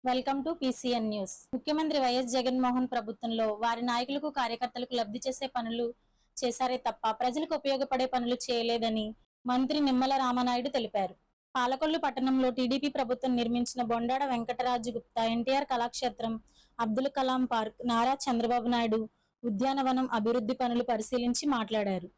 Welcome to PCN news. ముఖ్యమంత్రి YS Jaganmohan ప్రభుత్వంలో వారి నాయకులకు కార్యకర్తలకు లబ్ధి చేసే పనులు చేశారే తప్ప ప్రజలకు ఉపయోగపడే పనులు చేయలేదని మంత్రి నిమ్మల రామనాయుడు తెలిపారు. పాలకొల్లు పట్టణంలో టీడీపీ ప్రభుత్వం నిర్మించిన బొండాడ వెంకటరాజు గుప్తా ఎన్టీఆర్ కళాక్షేత్రం, అబ్దుల్ కలాం పార్క్, నారా చంద్రబాబు నాయుడు ఉద్యానవనం అభివృద్ధి పనులు పరిశీలించి మాట్లాడారు.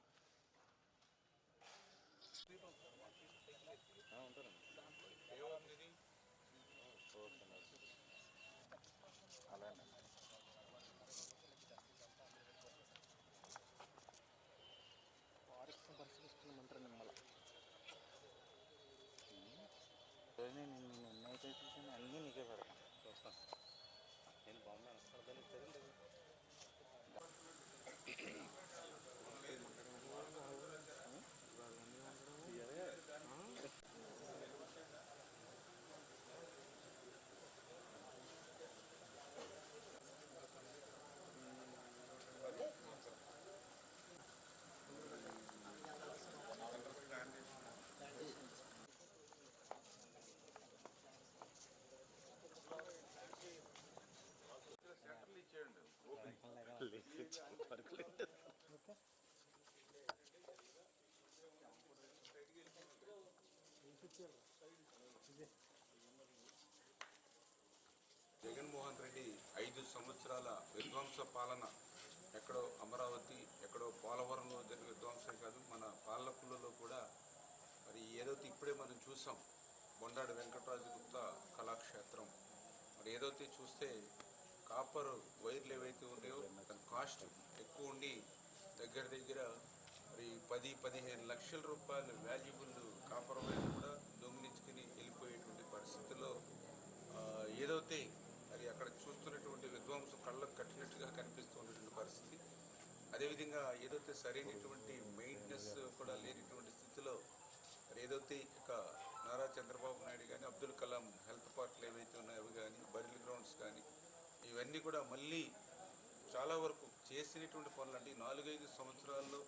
నిన్నైతే చూసాను, అన్నీ నీకే పెడతాను. చూస్తాను. నేను బాగున్నాను. జగన్మోహన్ రెడ్డి 5 సంవత్సరాల విధ్వంస పాలన ఎక్కడో అమరావతి, ఎక్కడో పోలవరంలో జరిగిన విధ్వంసం కాదు, మన పాలకులలో కూడా మరి ఏదైతే ఇప్పుడే మనం చూసాం బొండాడ వెంకటరాజు గుప్తా కళాక్షేత్రం, మరి ఏదైతే చూస్తే కాపర్ వైర్లు ఏవైతే ఉన్నాయో దాని కాస్ట్ ఎక్కువ ఉండి దగ్గర మరి 10-15 లక్షల రూపాయలు వాల్యుబుల్ కాపర్ వైర్లు కూడా దొంగిలించుకుని వెళ్ళిపోయేటువంటి పరిస్థితుల్లో ఏదైతే అది అక్కడ చూస్తున్నటువంటి విధ్వంసం కళ్ళకు కట్టినట్టుగా కనిపిస్తున్నటువంటి పరిస్థితి. అదేవిధంగా ఏదైతే సరైనటువంటి మెయింటెనెన్స్ కూడా లేనటువంటి స్థితిలో మరి ఏదైతే ఇక నారా చంద్రబాబు నాయుడు కానీ, అబ్దుల్ కలాం హెల్త్ పార్కులు ఏవైతే ఉన్నాయో అవి కానీ, బరిల్ గ్రౌండ్స్ కానీ, ఇవన్నీ కూడా మళ్ళీ చాలా వరకు చేసినటువంటి పనులు అంటే 4-5 సంవత్సరాల్లో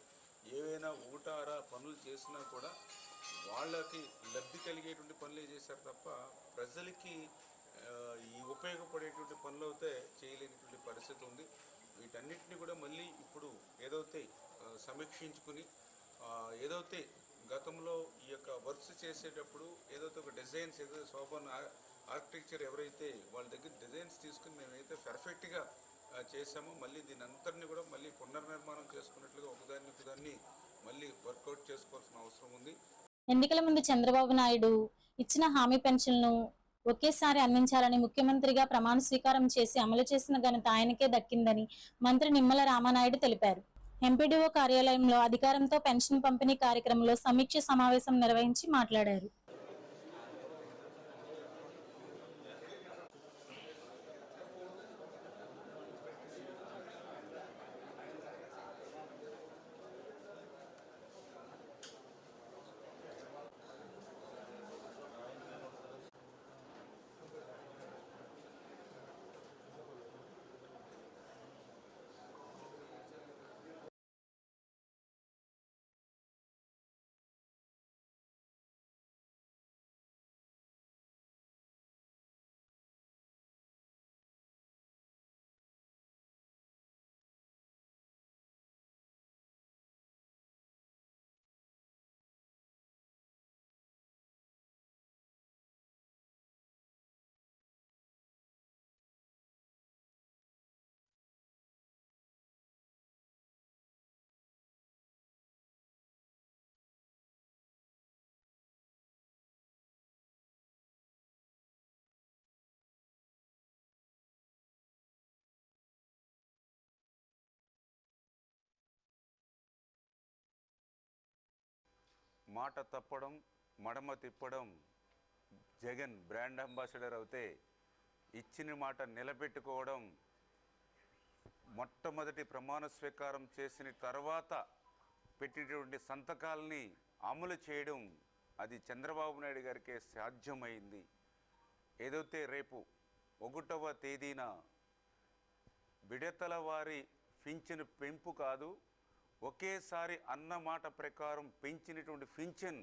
ఏవైనా ఊటారా పనులు చేసినా కూడా వాళ్ళకి లబ్ధి కలిగేటువంటి పనులే చేశారు తప్ప ప్రజలకి ఈ ఉపయోగపడేటువంటి పనులు అయితే చేయలేనటువంటి పరిస్థితి ఉంది. వీటన్నిటిని కూడా మళ్ళీ ఇప్పుడు ఏదైతే సమీక్షించుకుని ఏదైతే గతంలో ఈ యొక్క వర్క్స్ చేసేటప్పుడు ఏదైతే ఒక డిజైన్స్ ఏదైతే శోభన్ ఆర్కిటెక్చర్ ఎవరైతే వాళ్ళ దగ్గర డిజైన్స్ తీసుకుని మేమైతే పర్ఫెక్ట్గా చేసామో మళ్ళీ దీని అంతటిని కూడా మళ్ళీ పునర్నిర్మాణం చేసుకున్నట్లుగా ఒకదాన్ని మళ్ళీ వర్కౌట్ చేసుకోవాల్సిన అవసరం ఉంది. ఎన్నికల ముందు చంద్రబాబు నాయుడు ఇచ్చిన హామీ పెన్షన్ను ఒకేసారి అందించాలని ముఖ్యమంత్రిగా ప్రమాణ స్వీకారం చేసి అమలు చేసిన ఘనత ఆయనకే దక్కిందని మంత్రి నిమ్మల రామనాయుడు తెలిపారు. ఎంపీడీఓ కార్యాలయంలో అధికారంతో పెన్షన్ పంపిణీ కార్యక్రమంలో సమీక్ష సమావేశం నిర్వహించి మాట్లాడారు. మాట తప్పడం, మడమ తిప్పడం జగన్ బ్రాండ్ అంబాసిడర్ అవుతే ఇచ్చిన మాట నిలబెట్టుకోవడం, మొట్టమొదటి ప్రమాణ స్వీకారం చేసిన తర్వాత పెట్టినటువంటి సంతకాలని అమలు చేయడం అది చంద్రబాబు నాయుడు గారికే సాధ్యమైంది. ఏదైతే రేపు 1వ తేదీన విడతల వారి పింఛను పెంపు కాదు, ఒకేసారి అన్నమాట ప్రకారం పెంచినటువంటి పింఛన్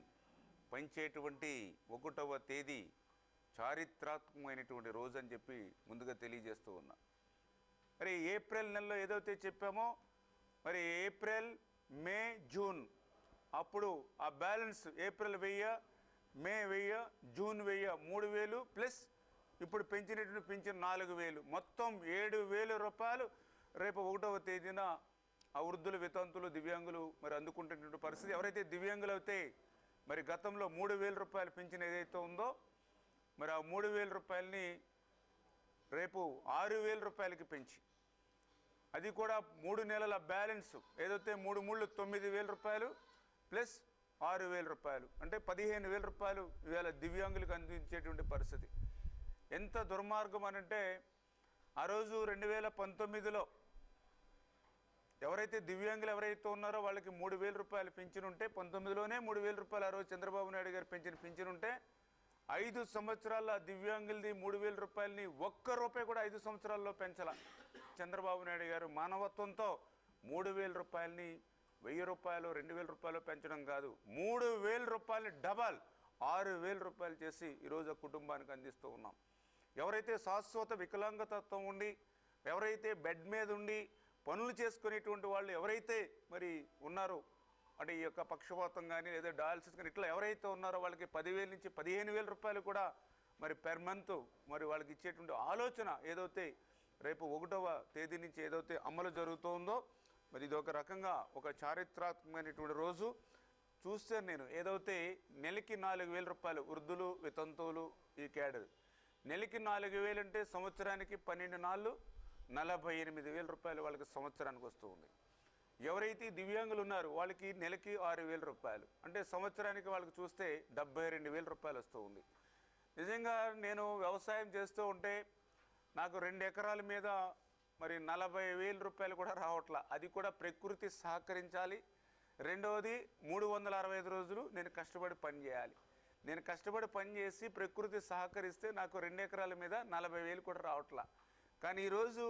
పెంచేటువంటి 1వ తేదీ చారిత్రాత్మకమైనటువంటి రోజు అని చెప్పి ముందుగా తెలియజేస్తూ ఉన్నా. మరి ఏప్రిల్ నెలలో ఏదైతే చెప్పామో మరి ఏప్రిల్, మే, జూన్ అప్పుడు ఆ బ్యాలెన్స్ ఏప్రిల్ 1000, మే 1000, జూన్ 1000 3000 ప్లస్ ఇప్పుడు పెంచినటువంటి పింఛన్ 4000 మొత్తం 7000 రూపాయలు రేపు 1వ తేదీన ఆ వృద్ధులు, వితంతులు, దివ్యాంగులు మరి అందుకుంటున్నటువంటి పరిస్థితి. ఎవరైతే దివ్యాంగులు అయితే మరి గతంలో 3000 రూపాయలు పింఛన్ ఏదైతే ఉందో మరి ఆ 3000 రూపాయలని రేపు 6000 రూపాయలకి పెంచి అది కూడా 3 నెలల బ్యాలెన్స్ ఏదైతే 3 3 9000 రూపాయలు ప్లస్ 6000 రూపాయలు అంటే 15000 రూపాయలు ఇవాళ దివ్యాంగులకు అందించేటువంటి పరిస్థితి. ఎంత దుర్మార్గం అనంటే ఆ రోజు 2019లో ఎవరైతే దివ్యాంగులు ఎవరైతే ఉన్నారో వాళ్ళకి 3000 రూపాయలు పెంచిన ఉంటే 19లోనే 3000 రూపాయలు ఆ రోజు చంద్రబాబు నాయుడు గారు పెంచిన ఉంటే 5 సంవత్సరాల దివ్యాంగులది 3000 రూపాయలని ఒక్క రూపాయి కూడా 5 సంవత్సరాల్లో పెంచాల చంద్రబాబు నాయుడు గారు. మానవత్వంతో 3000 రూపాయలని 1000 రూపాయలు 2000 రూపాయలు పెంచడం కాదు, 3000 రూపాయలని డబల్ 6000 రూపాయలు చేసి ఈరోజు కుటుంబానికి అందిస్తూ ఉన్నాం. ఎవరైతే శాశ్వత వికలాంగతత్వం ఉండి ఎవరైతే బెడ్ మీద ఉండి పనులు చేసుకునేటువంటి వాళ్ళు ఎవరైతే మరి ఉన్నారో అంటే ఈ యొక్క పక్షపాతం కానీ లేదా డయాలసిస్ కానీ ఇట్లా ఎవరైతే ఉన్నారో వాళ్ళకి 10,000 నుంచి 15,000 రూపాయలు కూడా మరి పెర్ మంత్ మరి వాళ్ళకి ఇచ్చేటువంటి ఆలోచన ఏదైతే రేపు 1వ తేదీ నుంచి ఏదైతే అమలు జరుగుతుందో మరి ఇది ఒక రకంగా ఒక చారిత్రాత్మకమైనటువంటి రోజు. చూస్తే నేను ఏదైతే నెలకి 4,000 రూపాయలు వృద్ధులు, వితంతువులు ఈ క్యాడర్ నెలకి 4,000 అంటే సంవత్సరానికి 12 నాళ్ళు 48,000 రూపాయలు వాళ్ళకి సంవత్సరానికి వస్తూ ఉంది. ఎవరైతే దివ్యాంగులు ఉన్నారో వాళ్ళకి నెలకి 6,000 రూపాయలు అంటే సంవత్సరానికి వాళ్ళకి చూస్తే 72,000 రూపాయలు వస్తూ ఉంది. నిజంగా నేను వ్యవసాయం చేస్తూ ఉంటే నాకు 2 ఎకరాల మీద మరి 40,000 రూపాయలు కూడా రావట్లా. అది కూడా ప్రకృతి సహకరించాలి. రెండవది 365 రోజులు నేను కష్టపడి పని చేయాలి. నేను కష్టపడి పని చేసి ప్రకృతి సహకరిస్తే నాకు 2 ఎకరాల మీద 40,000 కూడా రావట్లా. కానీ ఈరోజు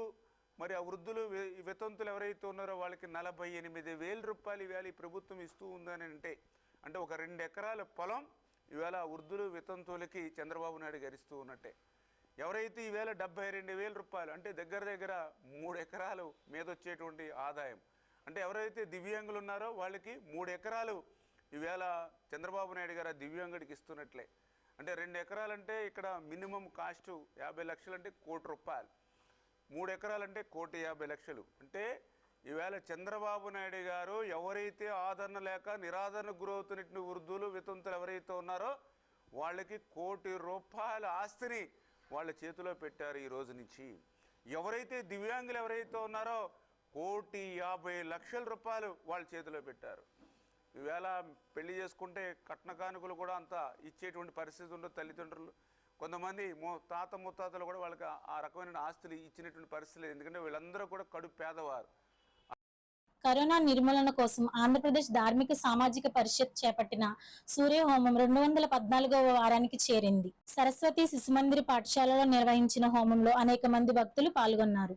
మరి ఆ వృద్ధులు, వితంతులు ఎవరైతే ఉన్నారో వాళ్ళకి 48,000 రూపాయలు ఇవాళ ఈ ప్రభుత్వం ఇస్తూ ఉందని అంటే ఒక 2 ఎకరాల పొలం ఇవాళ వృద్ధులు, వితంతువులకి చంద్రబాబు నాయుడు గారు ఇస్తూ ఉన్నట్టే. ఎవరైతే ఈవేళ 72,000 రూపాయలు అంటే దగ్గర 3 ఎకరాలు మీద వచ్చేటువంటి ఆదాయం అంటే ఎవరైతే దివ్యాంగులు ఉన్నారో వాళ్ళకి 3 ఎకరాలు ఈవేళ చంద్రబాబు నాయుడు గారు దివ్యాంగుడికి ఇస్తున్నట్లే. అంటే 2 ఎకరాలంటే ఇక్కడ మినిమం కాస్ట్ 50 లక్షలు అంటే 1 కోటి రూపాయలు, 3 ఎకరాలంటే 1,50,00,000. అంటే ఈవేళ చంద్రబాబు నాయుడు గారు ఎవరైతే ఆదరణ లేక నిరాదరణకు గురవుతున్నటువంటి వృద్ధులు, వితంతులు ఎవరైతే ఉన్నారో వాళ్ళకి 1 కోటి రూపాయల ఆస్తిని వాళ్ళ చేతిలో పెట్టారు ఈ రోజు నుంచి. ఎవరైతే దివ్యాంగులు ఎవరైతే ఉన్నారో 1,50,00,000 రూపాయలు వాళ్ళ చేతిలో పెట్టారు. ఈవేళ పెళ్లి చేసుకుంటే కట్న కానుకలు కూడా అంత ఇచ్చేటువంటి పరిస్థితి ఉండదు. తల్లిదండ్రులు కొంతమంది తాత ముత్తాతలు కూడా వాళ్ళకి ఆ రకమైన ఆస్తులు ఇచ్చినటువంటి పరిస్థితి లేదు. ఎందుకంటే వీళ్ళందరూ కూడా కడుపు పేదవారు. కరోనా నిర్మూలన కోసం ఆంధ్రప్రదేశ్ ధార్మిక సామాజిక పరిషత్ చేపట్టిన సూర్యహోమం 214వ వారానికి చేరింది. సరస్వతి శిశుమందిర్ పాఠశాలలో నిర్వహించిన హోమంలో అనేక మంది భక్తులు పాల్గొన్నారు.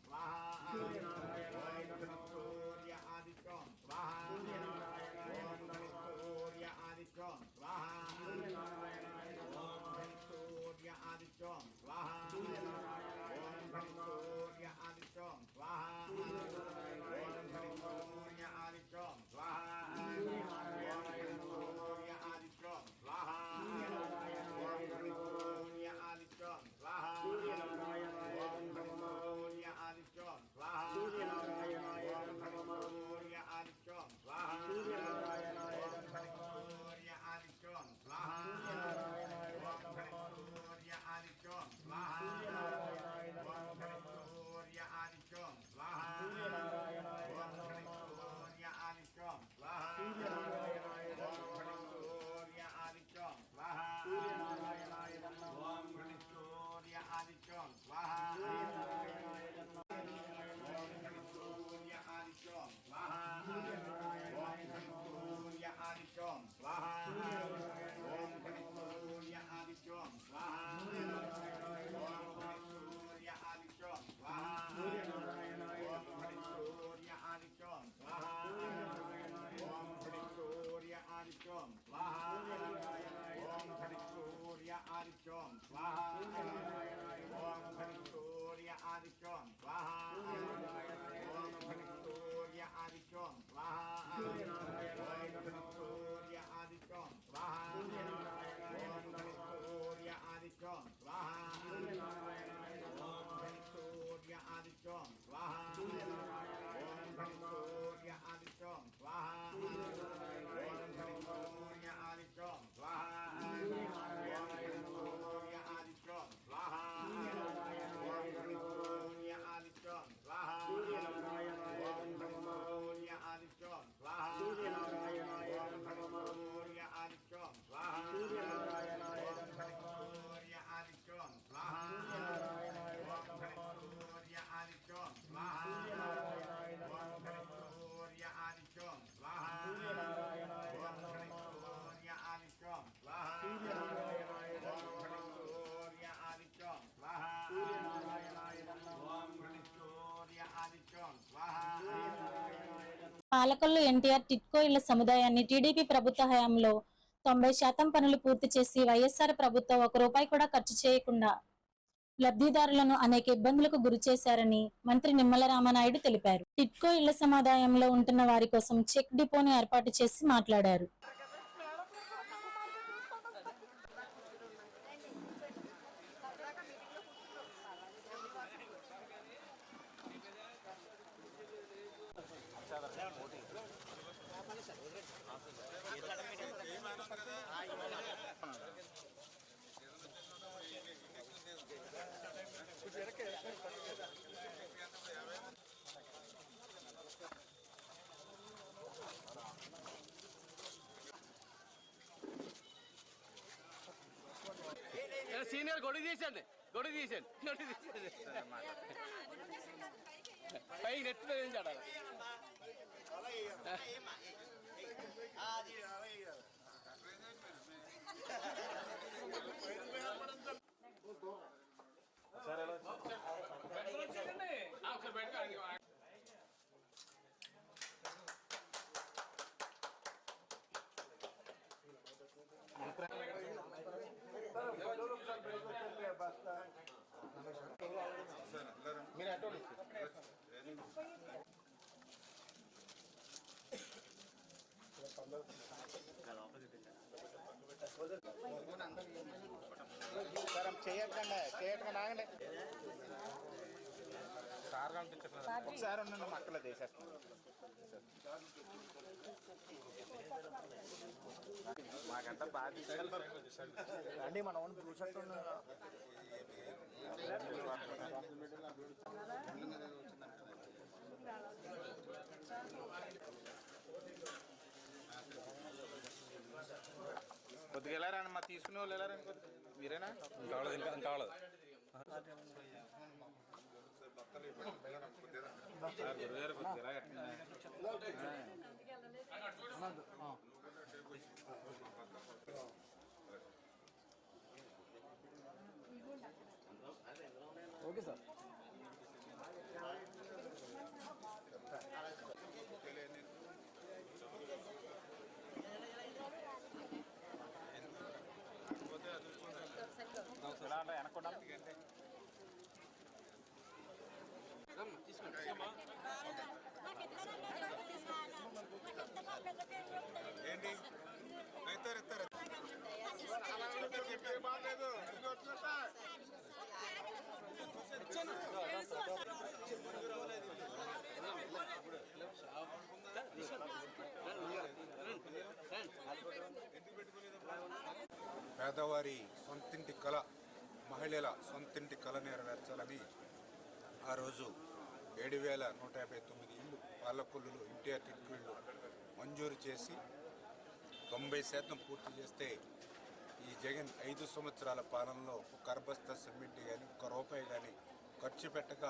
Swaha ఆదిత్యం స్వాహా సూర్య ఆదిత్యం స్వాహా సూర్య ఆదిత్యం స్వాహా ఓం సూర్య ఆదిత్యం స్వాహా సూర్య ఆదిత్యం స్వాహా సూర్య ఆదిత్యం స్వాహా ఓం సూర్య ఆదిత్యం స్వాహా ఓం సూర్య ఆదిత్యం స్వాహా ఓం సూర్య ఆదిత్యం స్వాహా ఓం సూర్య ఆదిత్యం స్వాహా ఓం సూర్య ఆదిత్యం స్వాహా ఓం సూర్య ఆదిత్యం స్వాహా ఓం సూర్య ఆదిత్యం స్వాహా ఓం సూర్య ఆదిత్యం స్వాహా ఓం సూర్య ఆదిత్యం స్వాహా ఓం సూర్య ఆదిత్యం స్వాహా ఓం సూర్య ఆదిత్యం స్వాహా ఓం సూర్య ఆదిత్యం స్వాహా ఓం సూర్య ఆదిత్యం స్వాహా ఓం సూర్య ఆదిత్యం స్వాహా ఓం సూర్య ఆదిత్యం స్వాహా ఓం సూర్య ఆదిత్యం స్వాహా ఓం సూర్య ఆదిత్యం స్వాహా ఓం సూర్య ఆదిత్యం స్వాహా ఓం సూర్య ఆదిత్యం స్వాహా. పాలకొల్లు ఎన్టీఆర్ టిట్కో ఇళ్ల సముదాయాన్ని టీడీపీ ప్రభుత్వ హయాంలో 90% పనులు పూర్తి చేసి వైఎస్ఆర్ ప్రభుత్వం ₹1 కూడా ఖర్చు చేయకుండా లబ్ధిదారులను అనేక ఇబ్బందులకు గురి చేశారని మంత్రి నిమ్మల రామనాయుడు తెలిపారు. టిట్కో ఇళ్ల సముదాయంలో ఉంటున్న వారి కోసం చెక్ డిపోను ఏర్పాటు చేసి మాట్లాడారు. సీనియర్ గొడుగు తీసండి పై నెట్ చాడాలి. మీరు అటు చేయట్గా ఆగండి. సార్ కనిపించట్లేదు. ఒకసారి ఉన్న మక్కలు తీసేస్తాను. మాకంతా బాగా తీసుకెళ్తారు అండి. మన ఓన్ బ్లూ షర్ట్ కొద్దిగా వెళ్ళారని మా తీసుకునే వాళ్ళు వెళ్ళారని మీరేనా కావలేదు గురుగారు కొద్దిగా ఓకే సార్. వెనకుండా ఏంటి ఇస్తారు ఇస్తారు చెప్పే బాగలేదు. పేదవారి సొంతింటి కళ, మహిళల సొంతింటి కళ నెరవేర్చాలని ఆ రోజు 7,159 ఇళ్ళు పాలకొల్లులో ఎన్టీఆర్ టిట్కో ఇళ్ళు మంజూరు చేసి 90% పూర్తి చేస్తే ఈ జగన్ 5 సంవత్సరాల పాలనలో ఒక అర్బస్తా సిమెంట్ కానీ ఒక్క రూపాయి కానీ ఖర్చు పెట్టక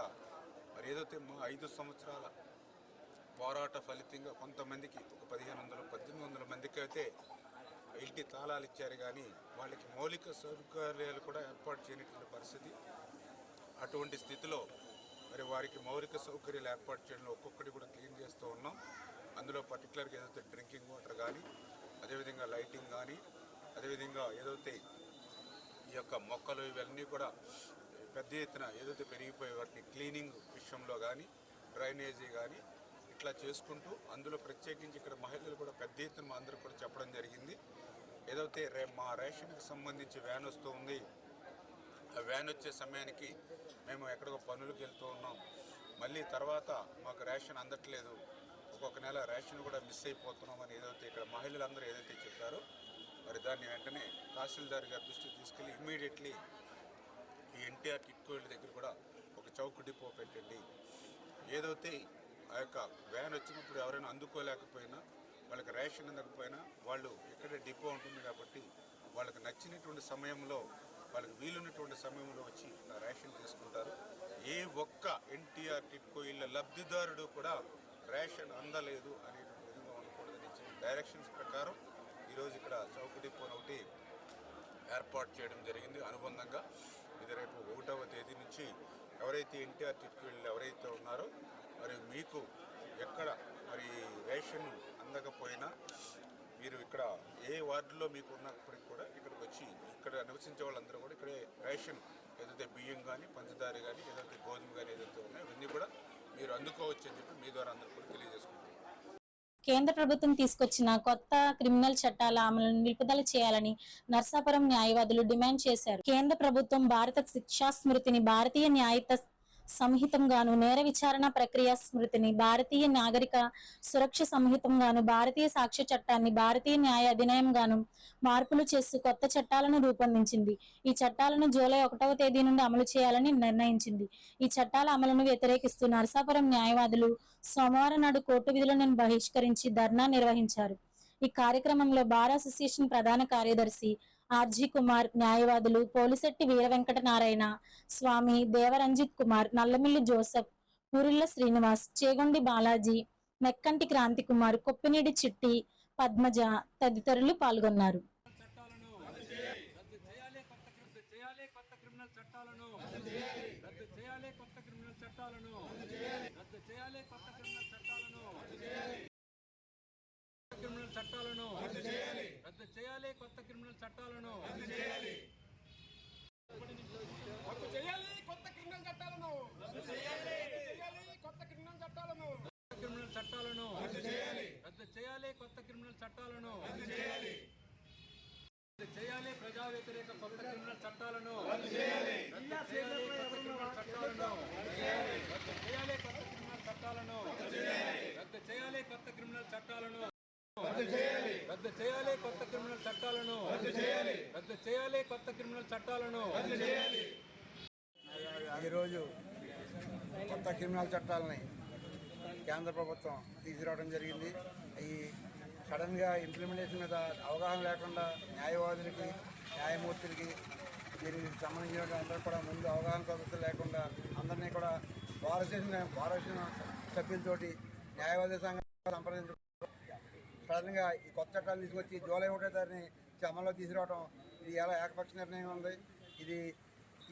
మరి ఏదైతే 5 సంవత్సరాల పోరాట ఫలితంగా కొంతమందికి ఒక 1500-1800 మందికి అయితే ఇంటి తాళాలు ఇచ్చారు, కానీ వాళ్ళకి మౌలిక సౌకర్యాలు కూడా ఏర్పాటు చేయనటువంటి పరిస్థితి. అటువంటి స్థితిలో మరి వారికి మౌలిక సౌకర్యాలు ఏర్పాటు చేయడంలో ఒక్కొక్కటి కూడా క్లీన్ చేస్తూ ఉన్నాం. అందులో పర్టికులర్గా ఏదైతే డ్రింకింగ్ వాటర్ కానీ, అదేవిధంగా లైటింగ్ కానీ, అదేవిధంగా ఏదైతే ఈ యొక్క మొక్కలు ఇవన్నీ కూడా పెద్ద ఎత్తున ఏదైతే పెరిగిపోయే వాటిని క్లీనింగ్ విషయంలో కానీ, డ్రైనేజీ కానీ ఇట్లా చేసుకుంటూ, అందులో ప్రత్యేకించి ఇక్కడ మహిళలు కూడా పెద్ద ఎత్తున మా అందరూ కూడా చెప్పడం జరిగింది. ఏదైతే మా రేషన్కి సంబంధించి వ్యాన్ వస్తూ ఉంది, ఆ వ్యాన్ వచ్చే సమయానికి మేము ఎక్కడికో పనులకు వెళ్తూ ఉన్నాం, మళ్ళీ తర్వాత మాకు రేషన్ అందట్లేదు, ఒక్కొక్క నెల రేషన్ కూడా మిస్ అయిపోతున్నాం అని ఏదైతే ఇక్కడ మహిళలందరూ ఏదైతే చెప్పారో మరి దాన్ని వెంటనే తహసీల్దార్ గారి దృష్టికి తీసుకెళ్ళి ఇమ్మీడియట్లీ ఈ ఎన్టీఆర్ కిట్కోయిల దగ్గర కూడా ఒక చౌక్ డిపో పెట్టండి. ఏదైతే ఆ యొక్క వ్యాన్ వచ్చినప్పుడు ఎవరైనా అందుకోలేకపోయినా, వాళ్ళకి రేషన్ అందకపోయినా వాళ్ళు ఇక్కడ డిపో ఉంటుంది కాబట్టి వాళ్ళకి నచ్చినటువంటి సమయంలో, వాళ్ళకి వీలున్నటువంటి సమయంలో వచ్చి ఆ రేషన్ తీసుకుంటారు. ఏ ఒక్క ఎన్టీఆర్ కిట్కోయిల లబ్ధిదారుడు కూడా రేషన్ అందలేదు అనేటువంటి విధంగా ఉండకూడదని ఇచ్చిన డైరెక్షన్స్ ప్రకారం ఈరోజు ఇక్కడ చౌక డిపోను ఒకటి ఏర్పాటు చేయడం జరిగింది. అనుబంధంగా ఇది రేపు 1వ తేదీ నుంచి ఎవరైతే ఎన్టీఆర్ కిట్కోయిలు ఎవరైతే ఉన్నారో మరి మీకు ఎక్కడ మరి రేషన్ అందకపోయినా మీరు ఇక్కడ ఏ వార్డులో మీకు ఉన్నప్పటికీ కూడా ఇక్కడికి వచ్చి ఇక్కడ నివసించే వాళ్ళందరూ కూడా ఇక్కడే రేషన్ ఏదైతే బియ్యం కానీ, పంచదార కానీ, ఏదైతే గోధుమ కానీ ఏదైతే ఉన్నాయో ఇవన్నీ కూడా మీరు అందుకోవచ్చు అని చెప్పి మీ ద్వారా అందరూ కూడా తెలియజేసుకుంటున్నారు. కేంద్ర ప్రభుత్వం తీసుకొచ్చిన కొత్త క్రిమినల్ చట్టాల అమలును నిలుపుదల చేయాలని నర్సాపురం న్యాయవాదులు డిమాండ్ చేశారు. కేంద్ర ప్రభుత్వం భారత శిక్షా స్మృతిని భారతీయ న్యాయ సంహితంగాను, నేర విచారణ ప్రక్రియ స్మృతిని భారతీయ నాగరిక సురక్ష సంహితంగాను, భారతీయ సాక్ష్య చట్టాన్ని భారతీయ న్యాయ అధినియంగాను మార్పులు చేస్తూ కొత్త చట్టాలను రూపొందించింది. ఈ చట్టాలను జూలై 1వ తేదీ నుండి అమలు చేయాలని నిర్ణయించింది. ఈ చట్టాల అమలును వ్యతిరేకిస్తూ నరసాపురం న్యాయవాదులు సోమవారం నాడు కోర్టు విధులను బహిష్కరించి ధర్నా నిర్వహించారు. ఈ కార్యక్రమంలో బార్ అసోసియేషన్ ప్రధాన కార్యదర్శి ఆర్జీ కుమార్, న్యాయవాదులు పోలిశెట్టి వీర వెంకట నారాయణ స్వామి, దేవరంజిత్ కుమార్, నల్లమిల్లి జోసెఫ్, పూరిళ్ల శ్రీనివాస్, చేగొండి బాలాజీ, మెక్కంటి క్రాంతి కుమార్, కొప్పినేడి చిట్టి, పద్మజ తదితరులు పాల్గొన్నారు. చట్టాలను రద్దు చేయాలి, కొత్త క్రిమినల్ చట్టాలను రద్దు చేయాలి, కొత్త క్రిమినల్ చట్టాలను రద్దు చేయాలి, కొత్త క్రిమినల్ చట్టాలను క్రిమినల్ చట్టాలను రద్దు చేయాలి, కొత్త క్రిమినల్ చట్టాలను రద్దు చేయాలి, ప్రజా వ్యతిరేక కొత్త క్రిమినల్ చట్టాలను రద్దు చేయాలి, కొత్త క్రిమినల్ చట్టాలను రద్దు చేయాలి, కొత్త క్రిమినల్ చట్టాలను రద్దు చేయాలి, కొత్త క్రిమినల్ చట్టాలను రద్దు చేయాలి, కొత్త క్రిమినల్ చట్టాలను రద్దు చేయాలి. ఈరోజు కొత్త క్రిమినల్ చట్టాలని కేంద్ర ప్రభుత్వం తీసుకురావడం జరిగింది. ఈ సడన్గా ఇంప్లిమెంటేషన్ మీద అవగాహన లేకుండా న్యాయవాదులకి, న్యాయమూర్తులకి, దీనికి సంబంధించిన అందరూ కూడా ముందు అవగాహన పద్ధతులు లేకుండా అందరినీ కూడా భారతదేశం సభ్యులతోటి న్యాయవాదుల సంఘం సంప్రదించడం, సడన్గా ఈ కొత్త చట్టాలు తీసుకొచ్చి జూలై 1వ తారీఖుని అమల్లో తీసుకురావడం ఇది ఎలా ఏకపక్ష నిర్ణయం ఉంది. ఇది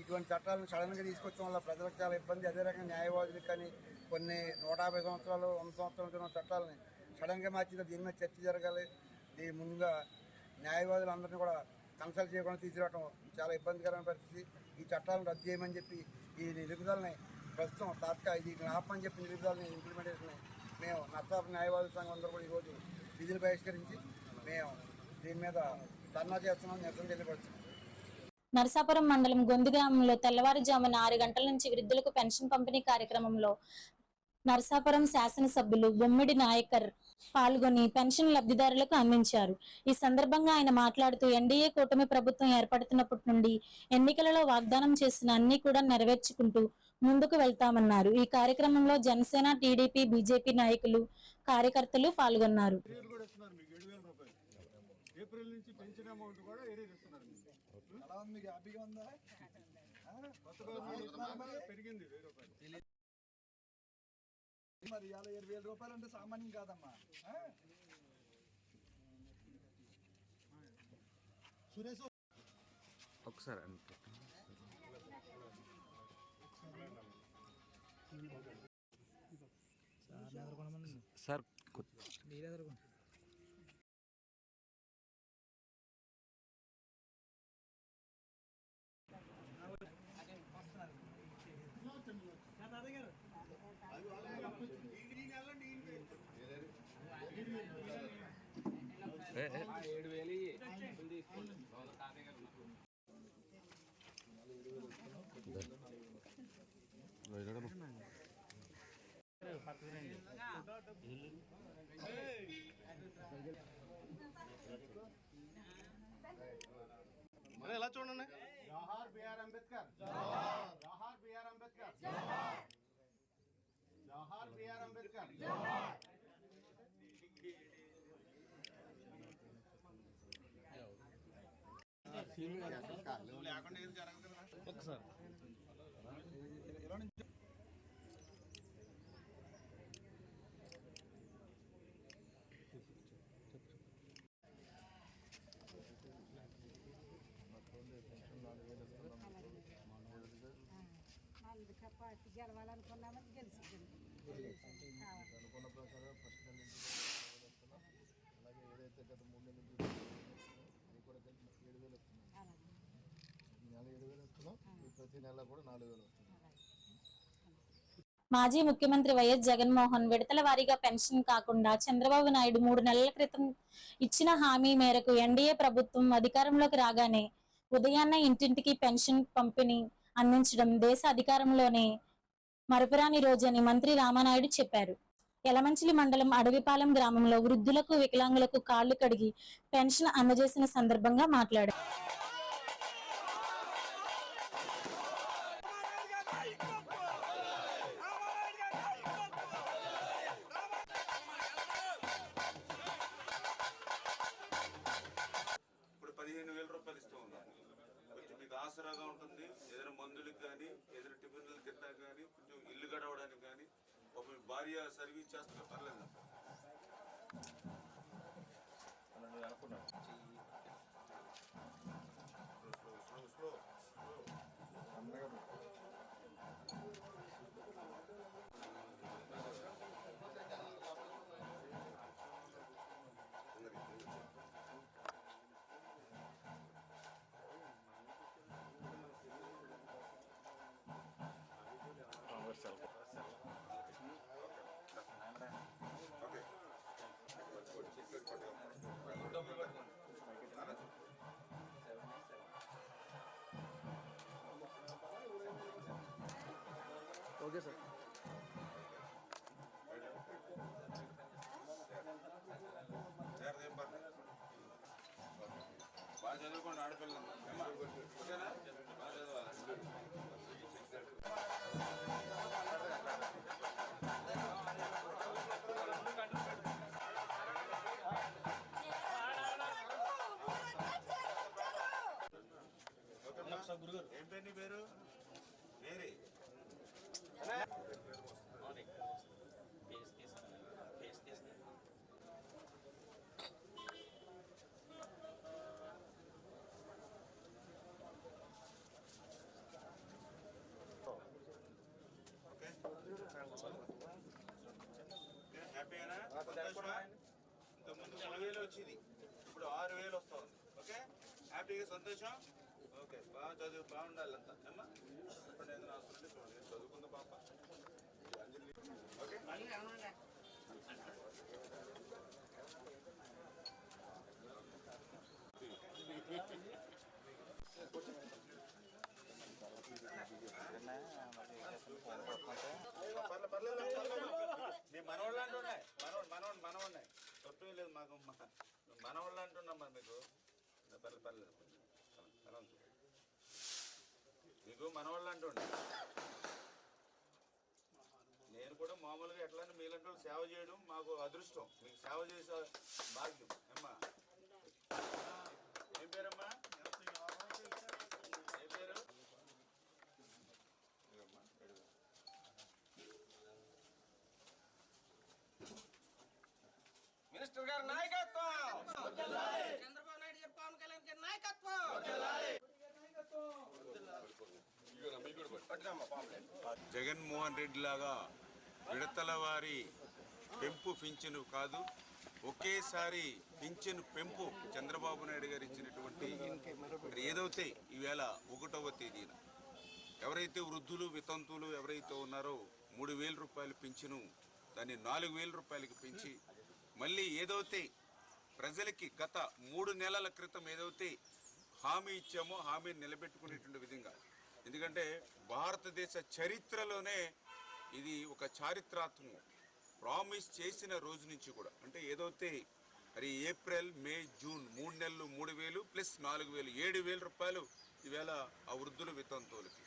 ఇటువంటి చట్టాలను సడన్గా తీసుకొచ్చడం వల్ల ప్రజలకు చాలా ఇబ్బంది. అదే రకంగా న్యాయవాదులకు కానీ కొన్ని 150 సంవత్సరాలు 100 సంవత్సరాల ఉన్న చట్టాలని సడన్గా మార్చింది. దీని మీద చర్చ జరగాలి. దీని ముందుగా న్యాయవాదులందరినీ కూడా కన్సల్ట్ చేయకుండా తీసుకురావడం చాలా ఇబ్బందికరమైన పరిస్థితి. ఈ చట్టాలను రద్దు చేయమని చెప్పి ఈ నిలుపుదలని ప్రస్తుతం ఇది ఆపమని చెప్పి నిలుపుదలని ఇంప్లిమెంటేషన్ మేము నర్సాపురం న్యాయవాదుల సంఘం అందరూ కూడా ఈరోజు విధులు బహిష్కరించి మేము దీని మీద ధర్నా చేస్తున్నాం, నిరసన తెలియపరుస్తున్నాం. నరసాపురం మండలం గొంది గ్రామంలో తెల్లవారుజామున 6 గంటల నుంచి వృద్ధులకు పెన్షన్ పంపిణీ కార్యక్రమంలో నరసాపురం శాసనసభ్యులు బొమ్మిడి నాయకర్ పాల్గొని పెన్షన్ లబ్ధిదారులకు అందించారు. ఈ సందర్భంగా ఆయన మాట్లాడుతూ ఎన్డీఏ కూటమి ప్రభుత్వం ఏర్పడుతున్నప్పటి నుండి ఎన్నికలలో వాగ్దానం చేసిన అన్ని కూడా నెరవేర్చుకుంటూ ముందుకు వెళ్తామన్నారు. ఈ కార్యక్రమంలో జనసేన, టీడీపీ, బీజేపీ నాయకులు, కార్యకర్తలు పాల్గొన్నారు. ఏప్రిల్ నుంచి పెన్షన్ అమౌంట్ కూడా ఇస్తున్నారు. ఎలా ఉంది మీకు హ్యాపీగా ఉందా కొత్త గవర్నమెంట్ పెరిగింది 1000 రూపాయలు మరి ఇవాళ 20,000 రూపాయలు అంటే సామాన్యం కాదమ్మా సురేష్ ఒకసారి అంతే సార్ ఎలా చూడండి జోహార్ బిఆర్ అంబేద్కర్ జోహార్ బిఆర్ అంబేద్కర్ జోహార్ బిఆర్ అంబేద్కర్ లేకుండా ఏది జరగదు కదా ఒకసారి పార్టీ గెలవాలనుకున్నామని గెలిచింది అనుకున్న ప్రకారం ఫస్ట్ అలాగే ఏదైతే గత 3 నెలల నుంచి అది కూడా కలిపి 7,000 వస్తుంది నెల 7,000 వస్తున్నాం ప్రతి నెల కూడా 4,000 వస్తుంది మాజీ ముఖ్యమంత్రి వైఎస్ జగన్మోహన్ విడతల వారీగా పెన్షన్ కాకుండా చంద్రబాబు నాయుడు 3 నెలల క్రితం ఇచ్చిన హామీ మేరకు ఎన్డీఏ ప్రభుత్వం అధికారంలోకి రాగానే ఉదయాన్నే ఇంటింటికి పెన్షన్ పంపిణీ అందించడం దేశ అధికారంలోనే మరపురాని రోజని మంత్రి రామానాయుడు చెప్పారు. యలమంచిలి మండలం అడవిపాలెం గ్రామంలో వృద్ధులకు వికలాంగులకు కాళ్లు కడిగి పెన్షన్ అందజేసిన సందర్భంగా మాట్లాడారు. ఇప్పుడు 15,000 రూపాయలు ఇస్తూ ఉన్నాం. కొంచెం మీకు ఆసరాగా ఉంటుంది. ఏదైనా మందులకు కానీ ఏదైనా టిఫిన్లు తిన్నా కానీ కొంచెం ఇల్లు గడవడానికి కానీ ఒక భార్య సర్వీస్ చేస్తే పర్లేదు. ఓకే సార్ బాగా చదువుకోండి ఆడపిల్లలు. ఓకేనా? బాగా చదవాలి. ఏం పేరు నీ పేరు? వేరే హ్యాపీనా? సంతోషమా? ఇంతకుముందు 3,000 వచ్చింది, ఇప్పుడు 6,000 వస్తుంది. ఓకే, హ్యాపీగా సంతోషం. ఓకే, బాగా చదువు బాగుండాలి అంతా. అమ్మా చెప్పండి, ఏదైనా అవసరం ఉంటే చూడండి. చదువుకుందా పాప? ఓకే, పర్లేదు. నీ మనవాళ్ళు అంటున్నాయి, మనవాడినాయి తప్పేం లేదు. మాకు మనవాళ్ళు అంటున్నాం మరి మీకు. పర్లేదు మీకు మనవాళ్ళు అంటుండే. నేను కూడా మామూలుగా ఎట్లయినా మీలాంటి వాళ్ళు సేవ చేయడం మాకు అదృష్టం. మీకు సేవ చేసే భాగ్యం. అమ్మా ఏం పేరమ్మా? గారి నాయకత్వం, చంద్రబాబు నాయుడు గారు, పవన్ కళ్యాణ్ గారి నాయకత్వం. జగన్మోహన్ రెడ్డి లాగా విడతల వారి పెంపు పింఛను కాదు, ఒకేసారి పింఛను పెంపు చంద్రబాబు నాయుడు గారు ఇచ్చినటువంటి ఏదైతే ఈవేళ 1వ తేదీన ఎవరైతే వృద్ధులు వితంతువులు ఎవరైతే ఉన్నారో 3,000 రూపాయలు పింఛను దాన్ని 4,000 రూపాయలకి పెంచి మళ్ళీ ఏదైతే ప్రజలకి గత 3 నెలల క్రితం ఏదైతే హామీ ఇచ్చామో హామీని నిలబెట్టుకునేటువంటి విధంగా, ఎందుకంటే భారతదేశ చరిత్రలోనే ఇది ఒక చారిత్రాత్మకం. ప్రామిస్ చేసిన రోజు నుంచి కూడా అంటే ఏదైతే మరి ఏప్రిల్ మే జూన్ 3 నెలలు 3,000 ప్లస్ 4,000 7,000 రూపాయలు ఈవేళ ఆ వృద్ధుల వితంతువులకి,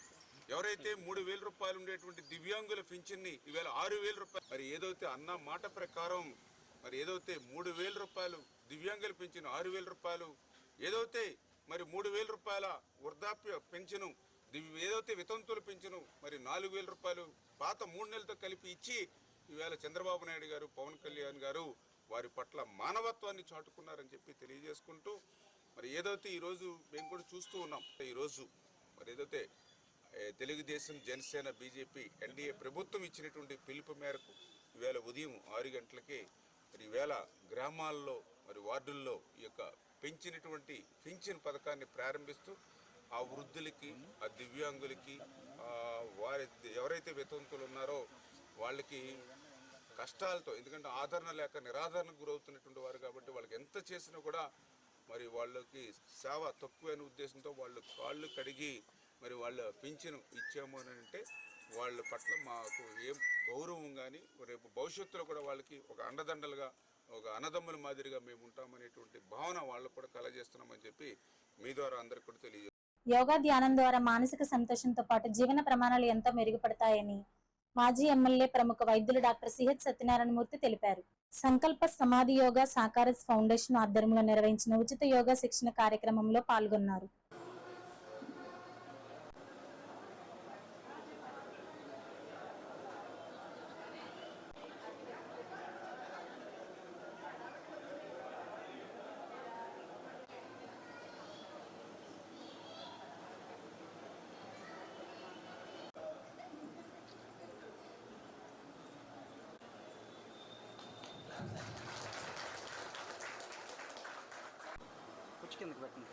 ఎవరైతే 3,000 రూపాయలు ఉండేటువంటి దివ్యాంగుల పింఛన్ని ఈవేళ 6,000 రూపాయలు. మరి ఏదైతే అన్న మాట ప్రకారం మరి ఏదైతే 3,000 రూపాయలు దివ్యాంగుల పింఛను, 6,000 రూపాయలు ఏదైతే మరి 3,000 రూపాయల వృద్ధాప్య పెన్షను, ఏదైతే వితంతువుల పెన్షను మరి 4,000 రూపాయలు పాత 3 నెలలతో కలిపి ఇచ్చి ఈవేళ చంద్రబాబు నాయుడు గారు, పవన్ కళ్యాణ్ గారు వారి పట్ల మానవత్వాన్ని చాటుకున్నారని చెప్పి తెలియజేసుకుంటూ మరి ఏదైతే ఈరోజు మేము కూడా చూస్తూ ఉన్నాం. ఈరోజు మరి ఏదైతే తెలుగుదేశం, జనసేన, బీజేపీ, ఎన్డీఏ ప్రభుత్వం ఇచ్చినటువంటి పిలుపు మేరకు ఈవేళ ఉదయం 6 గంటలకే మరి ఈవేళ గ్రామాల్లో మరి వార్డుల్లో ఈ యొక్క పెంచినటువంటి పింఛన్ పథకాన్ని ప్రారంభిస్తూ ఆ వృద్ధులకి, ఆ దివ్యాంగులకి, వారి ఎవరైతే వితంతులు ఉన్నారో వాళ్ళకి కష్టాలతో, ఎందుకంటే ఆదరణ లేక నిరాదరణకు గురవుతున్నటువంటి వారు కాబట్టి వాళ్ళకి ఎంత చేసినా కూడా మరి వాళ్ళకి సేవ తక్కువైన ఉద్దేశంతో వాళ్ళు కాళ్ళు కడిగి మరి వాళ్ళ పింఛను ఇచ్చాము అని అంటే వాళ్ళ పట్ల మాకు ఏం గౌరవం కానీ రేపు భవిష్యత్తులో కూడా వాళ్ళకి ఒక అండదండలుగా ఒక అన్నదమ్ముల మాదిరిగా మేము ఉంటామనేటువంటి భావన వాళ్ళకు కూడా కలగజేస్తున్నామని చెప్పి మీ ద్వారా అందరికి కూడా తెలియజేస్తాం. యోగా ధ్యానం ద్వారా మానసిక సంతోషంతో పాటు జీవన ప్రమాణాలు ఎంతో మెరుగుపడతాయని మాజీ ఎమ్మెల్యే ప్రముఖ వైద్యులు డాక్టర్ సిహెచ్ సత్యనారాయణమూర్తి తెలిపారు. సంకల్ప సమాధి యోగా సాకారస్ ఫౌండేషన్ ఆధ్వర్యంలో నిర్వహించిన ఉచిత యోగా శిక్షణ కార్యక్రమంలో పాల్గొన్నారు. కిందకి పెట్టండి.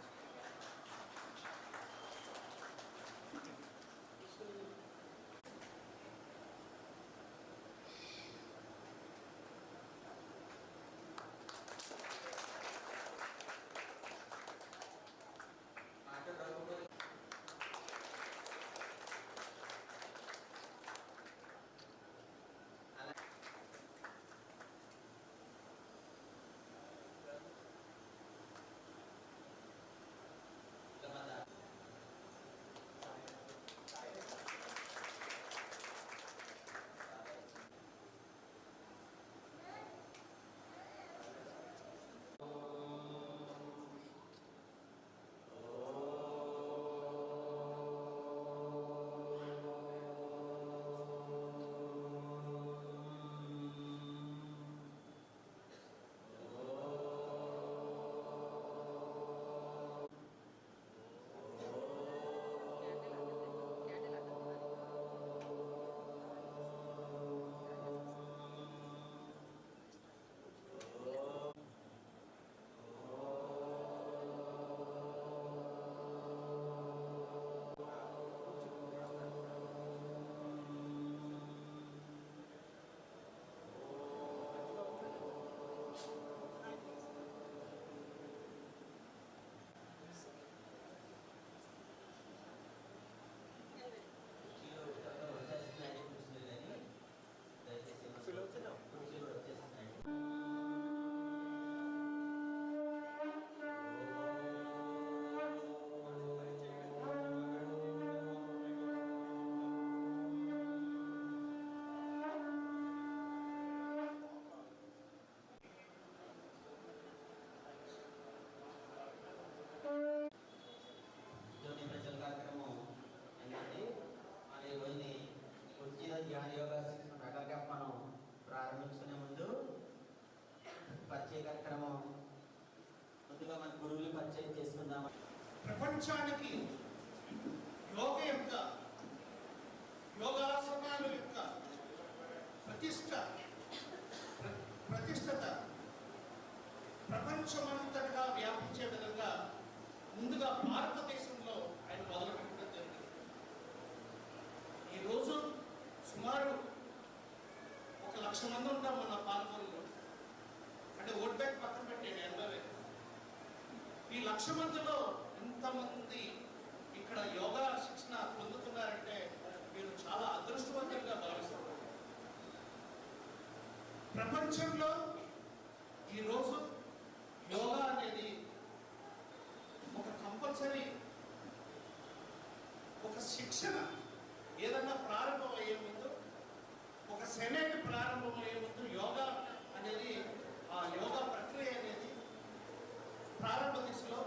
ప్రపంచానికి యోగాసనాల యొక్క ప్రతిష్టత ప్రపంచమంతటా వ్యాపించే విధంగా ముందుగా భారతదేశంలో ఆయన మొదలుపెట్టడం జరిగింది. ఈరోజు సుమారు 1,00,000 మంది ఉంటాం మన పాల్గొనలో, అంటే ఓట్ బ్యాంక్ పక్కన పెట్టండి 80,000. ఈ 1,00,000 మందిలో ఎంతమంది ఇక్కడ యోగా శిక్షణ పొందుతున్నారంటే మీరు చాలా అదృష్టవంతంగా భావిస్తారు. ప్రపంచంలో ఈరోజు యోగా అనేది ఒక కంపల్సరీ ఒక శిక్షణ. ఏదన్నా ప్రారంభం అయ్యే ముందు, ఒక సెనేట్ ప్రారంభం అయ్యే ముందు యోగా అనేది, ఆ యోగా ప్రక్రియ అనేది ప్రారంభ దిశలో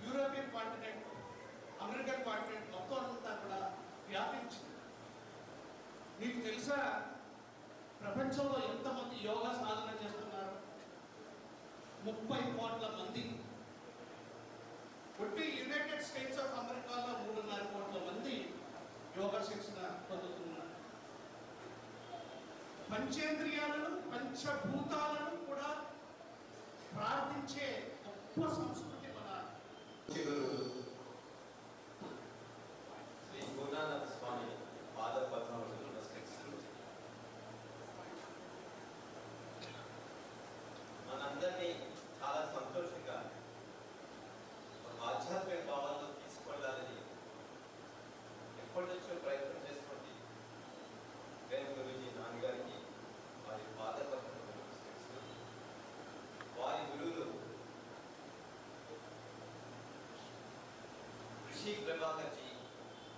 యూరోపియన్ కాంటినెంట్, అమెరికన్ కాంటినెంట్ మొత్తం అంతా కూడా వ్యాపించింది. మీకు తెలుసా ప్రపంచంలో ఎంతమంది యోగా సాధన చేస్తున్నారు? 30 కోట్ల మంది. ఒట్టి యునైటెడ్ స్టేట్స్ ఆఫ్ అమెరికాలో 3.5 కోట్ల మంది యోగా శిక్షణ పొందుతున్నారు. పంచేంద్రియాలను, పంచభూతాలను కూడా ప్రార్థించే గొప్ప సంస్కృతి మన శ్రీ గురునానక్ స్వామి పాదపద్మములను నమస్కరిస్తూ మనందరినీ చాలా సంతోషంగా ఆధ్యాత్మిక భావాల్లో తీసుకెళ్ళాలని ఎప్పటి నుంచో ప్రయత్నం చేసుకోండి. వేద గురుజీ నాన్నగారికి వారి పాదపద్మములను నమస్కరిస్తూ వారి గురువులు ఋషి ప్రభాకర్జీ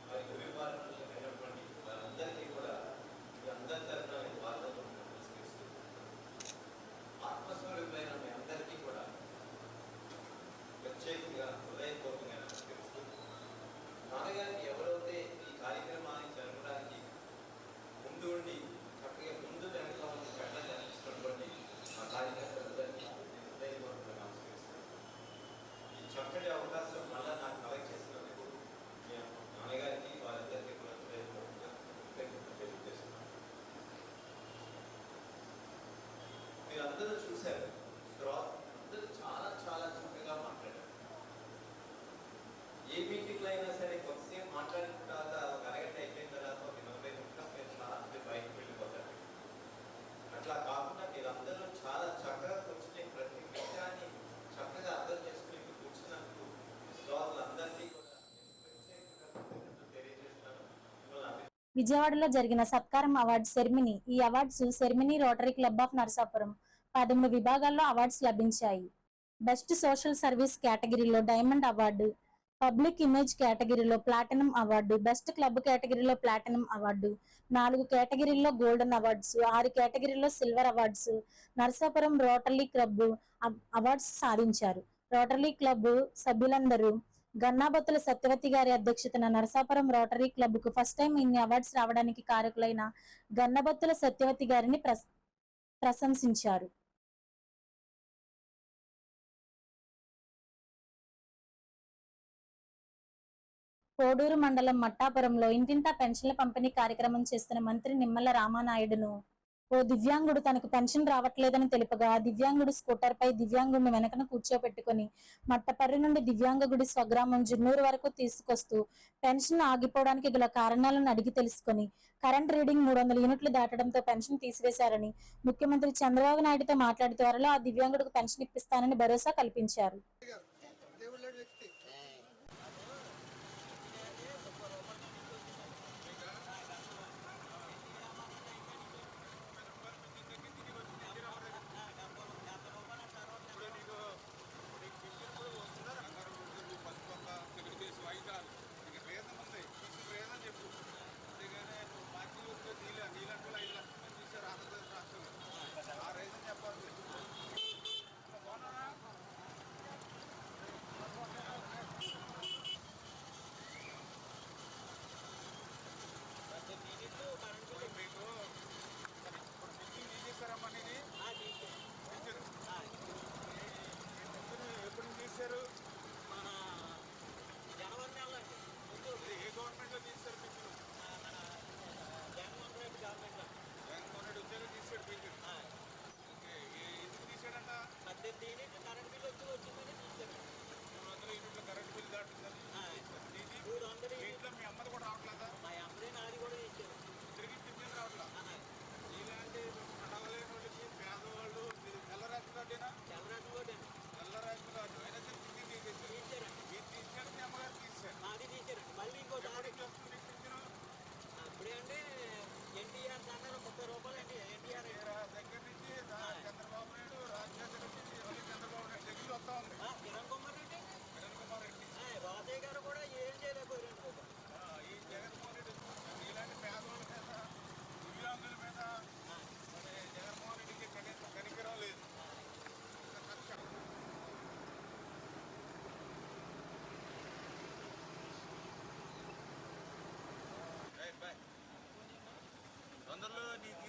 వారి గురుపాలనలో అయినటువంటి వారందరికీ కూడా మీ అందరి తరఫున పాదపద్మములను నమస్కరిస్తూ ఆత్మస్వరూపులైన మీ అందరికీ కూడా ప్రత్యేకంగా హృదయపూర్వకంగా నమస్కరిస్తూ నాన్నగారికి ఎవరైతే ఈ కార్యక్రమాన్ని జరపడానికి ముందు ఉండి చక్కగా ముందు వెనక ఉన్న గడ్డలు కనిపిస్తున్నటువంటి ఆ కార్యకర్తలందరికీ హృదయపూర్వకంగా నమస్కరిస్తూ ఈ చక్కటి అవకాశం మళ్ళా నాకు కలెక్ట్ చేసినందుకు మీ నాన్నగారికి వారందరికీ కూడా హృదయపూర్వకంగా కృతజ్ఞతలు తెలియజేస్తున్నాను. మీరందరూ చూశారు, అందరూ చాలా చాలా చక్కగా మాట్లాడారు. ఏ మీటింగ్లో అయినా సరే కొద్దిసేపు మాట్లాడిన తర్వాత ఒక అరగంట అయిపోయిన తర్వాత ఒక 40 నిమిషాలు మీరు చాలా బయటకు వెళ్ళిపోతారు. అట్లా కాకుండా మీరందరూ చాలా చక్కగా కూర్చుని ప్రతి విషయాన్ని చక్కగా అర్థం చేసుకుని కూర్చున్నందుకు విశ్వాసులందరికీ కూడా నేను తెలియజేస్తున్నాను. విజయవాడలో జరిగిన సత్కారం అవార్డు సెరమనీ. ఈ awards ceremony rotary club of Narasapuram 13 విభాగాల్లో అవార్డ్స్ లభించాయి. బెస్ట్ సోషల్ సర్వీస్ కేటగిరీలో డైమండ్ అవార్డు, పబ్లిక్ ఇమేజ్ కేటగిరీలో ప్లాటినం అవార్డు, బెస్ట్ క్లబ్ కేటగిరీలో ప్లాటినం అవార్డు, 4 కేటగిరీల్లో గోల్డెన్ అవార్డ్స్, 6 కేటగిరీల్లో silver awards Narasapuram rotary club awards సాధించారు. రోటరీ క్లబ్ సభ్యులందరూ గన్నాబొత్తుల సత్యవతి గారి అధ్యక్షతన నరసాపురం రోటరీ క్లబ్ కు ఫస్ట్ టైం ఇన్ని అవార్డ్స్ రావడానికి కారకులైన గన్నబొత్తుల సత్యవతి గారిని ప్రశంసించారు. కోడూరు మండలం మట్టాపురంలో ఇంటింటా పెన్షన్ల పంపిణీ కార్యక్రమం చేస్తున్న మంత్రి నిమ్మల రామానాయుడును ఓ దివ్యాంగుడు తనకు పెన్షన్ రావట్లేదని తెలుపగా ఆ దివ్యాంగుడు స్కూటర్ పై దివ్యాంగుడిని వెనకన కూర్చోపెట్టుకుని మట్టపర్రి నుండి దివ్యాంగ గుడి స్వగ్రామం జున్నూరు వరకు తీసుకొస్తూ పెన్షన్ ఆగిపోవడానికి గల కారణాలను అడిగి తెలుసుకుని కరెంట్ రీడింగ్ 300 యూనిట్లు దాటడంతో పెన్షన్ తీసివేశారని ముఖ్యమంత్రి చంద్రబాబు నాయుడుతో మాట్లాడి త్వరలో ఆ దివ్యాంగుడికి పెన్షన్ ఇప్పిస్తానని భరోసా కల్పించారు.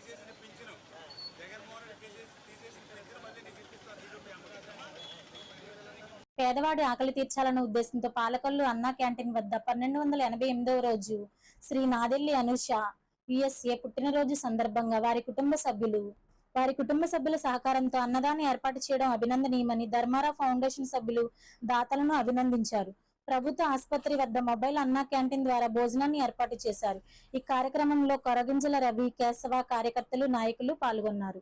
తీసేసిన పింఛను జగన్మోహన్ రెడ్డి తీసేసిన పింఛను మళ్ళీ నీకు ఇప్పిస్తాను నీకు మీ అమ్మకి. పేదవాడి ఆకలి తీర్చాలన్న ఉద్దేశంతో పాలకొల్లు అన్నా క్యాంటీన్ వద్ద 1288వ రోజు శ్రీ నాదెల్లి అనూష యుఎస్ఏ పుట్టినరోజు సందర్భంగా వారి కుటుంబ సభ్యుల సహకారంతో అన్నదానం ఏర్పాటు చేయడం అభినందనీయమని ధర్మారావు ఫౌండేషన్ సభ్యులు దాతలను అభినందించారు. ప్రభుత్వ ఆసుపత్రి వద్ద మొబైల్ అన్నా క్యాంటీన్ ద్వారా భోజనాన్ని ఏర్పాటు చేశారు. ఈ కార్యక్రమంలో కొరగింజల రవి, కేశవ కార్యకర్తలు, నాయకులు పాల్గొన్నారు.